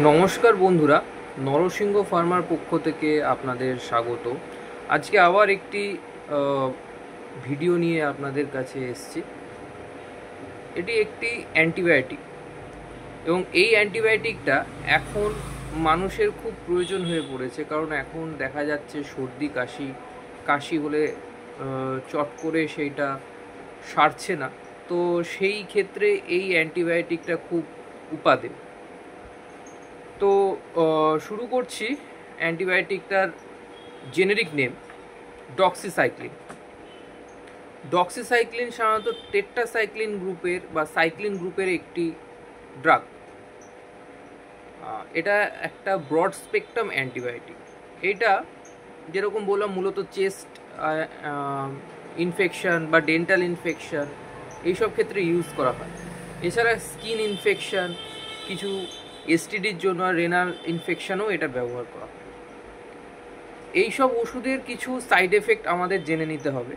নমস্কার বন্ধুরা, নরসিংহ ফার্মার পক্ষ থেকে আপনাদের স্বাগত। আজকে আবার একটি ভিডিও নিয়ে আপনাদের কাছে এসেছি। এটি একটি অ্যান্টিবায়োটিক এবং এই অ্যান্টিবায়োটিকটা এখন মানুষের খুব প্রয়োজন হয়ে পড়েছে, কারণ এখন দেখা যাচ্ছে সর্দি কাশি হলে চট করে সেইটা সারছে না। তো সেই ক্ষেত্রে এই অ্যান্টিবায়োটিকটা খুব উপাদেয়। তো শুরু করছি। অ্যান্টিবায়োটিকটার জেনেরিক নেম ডক্সিসাইক্লিন। ডক্সিসাইক্লিন সাধারণত টেট্রাসাইক্লিন গ্রুপের বা সাইক্লিন গ্রুপের একটি ড্রাগ। এটা একটা ব্রড স্পেকট্রাম অ্যান্টিবায়োটিক। এটা যেরকম বললাম মূলত চেস্ট ইনফেকশন বা ডেন্টাল ইনফেকশন এইসব ক্ষেত্রে ইউজ করা হয়। এছাড়া স্কিন ইনফেকশন, কিছু এসটিডির জন্য রেনাল ইনফেকশনও এটা ব্যবহার করা হয়। এইসব ওষুধের কিছু সাইড এফেক্ট আমাদের জেনে নিতে হবে,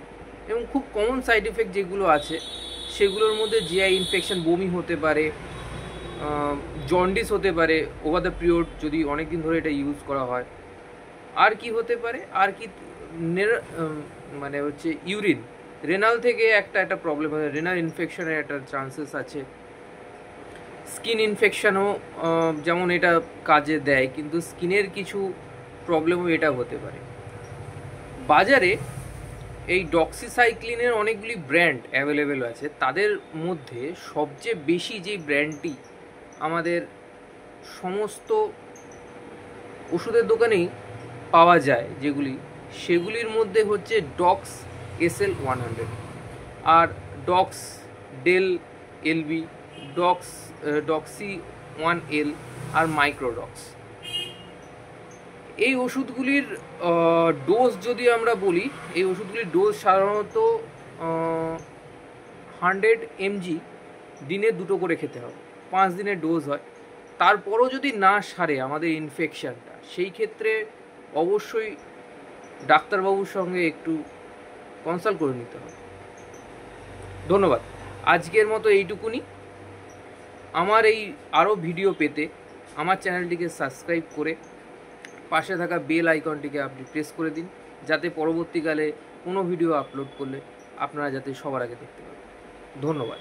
এবং খুব কমন সাইড এফেক্ট যেগুলো আছে সেগুলোর মধ্যে জিআই ইনফেকশন, বমি হতে পারে, জন্ডিস হতে পারে ওভার দ্য পিরিয়ড যদি অনেক দিন ধরে এটা ইউজ করা হয়। আর কি হতে পারে, আর কি মানে হচ্ছে ইউরিন, রেনাল থেকে একটা প্রবলেম হয়, রেনাল ইনফেকশনের একটা চান্সেস আছে। স্কিন ইনফেকশনও যেমন এটা কাজে দেয়, কিন্তু স্কিনের কিছু প্রবলেমও এটা হতে পারে। বাজারে এই ডক্সিসাইক্লিনের অনেকগুলি ব্র্যান্ড অ্যাভেলেবেল আছে। তাদের মধ্যে সবচেয়ে বেশি যেই ব্র্যান্ডটি আমাদের সমস্ত ওষুধের দোকানেই পাওয়া যায় সেগুলির মধ্যে হচ্ছে ডক্স SL100, আর ডক্স ডেল LB, ডক্সি 1L আর মাইক্রোডক্স। এই ওষুধগুলির ডোজ যদি আমরা বলি, এই ওষুধগুলির ডোজ সাধারণত 100 mg দিনে 2 করে খেতে হবে। 5 দিনের ডোজ হয়। তারপরও যদি না সারে আমাদের ইনফেকশানটা, সেই ক্ষেত্রে অবশ্যই ডাক্তারবাবুর সঙ্গে একটু কনসাল্ট করে নিতে হবে। ধন্যবাদ। আজকের মতো এইটুকুনি। আমার এই আরও ভিডিও পেতে আমার চ্যানেলটিকে সাবস্ক্রাইব করে পাশে থাকা বেল আইকনটিকে আপনি প্রেস করে দিন, যাতে পরবর্তীকালে কোনো ভিডিও আপলোড করলে আপনারা যাতে সবার আগে দেখতে পাবেন। ধন্যবাদ।